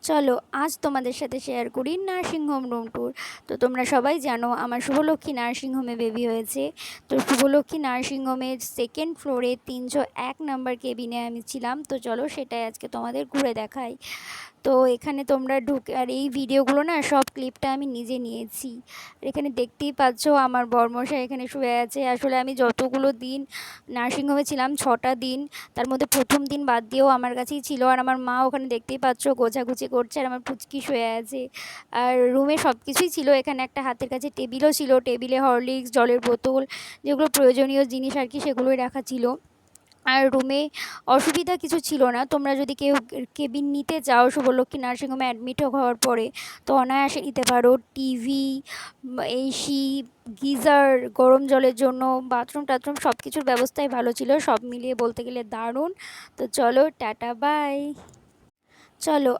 চলো আজ তোমাদের সাথে শেয়ার করি নার্সিং হোম রুম ট্যুর। তো তোমরা সবাই জানো আমার শুভলক্ষ্মী নার্সিং হোমে বেবি হয়েছে। তো শুভলক্ষ্মী নার্সিং হোমের সেকেন্ড ফ্লোরে 301 নাম্বার কেবিনে আমি ছিলাম। তো চলো সেটাই আজকে তোমাদের ঘুরে দেখাই। তো এখানে তোমরা ঢুকে, আর এই ভিডিওগুলো না সব ক্লিপটা আমি নিজে নিয়েছি। আর এখানে দেখতেই পাচ্ছ আমার বরমশাই এখানে শুয়ে আছে। আসলে আমি যতগুলো দিন নার্সিংহোমে ছিলাম 6টা দিন, তার মধ্যে প্রথম দিন বাদ দিয়েও আমার কাছেই ছিল। আর আমার মা ওখানে দেখতেই পাচ্ছ গোছাগুছি করছে, আর আমার পুচকি শুয়ে আছে। আর রুমে সব কিছুই ছিল, এখানে একটা হাতের কাছে টেবিলও ছিল, টেবিলে হরলিক্স, জলের বোতল, যেগুলো প্রয়োজনীয় জিনিস আর কি সেগুলোই রাখা ছিল। আর রুমে অসুবিধা কিছু ছিল না। তোমরা যদি কেউ কেবিন নিতে চাও শুভলক্ষ্মী নার্সিংহোমে অ্যাডমিট হওয়ার পরে, তো অনায়াসে নিতে পারো। টিভি, এসি, গিজার, গরম জলের জন্য বাথরুম টাথরুম সব কিছুর ব্যবস্থাই ভালো ছিল। সব মিলিয়ে বলতে গেলে দারুণ। তো চলো টাটা বাই। চলো।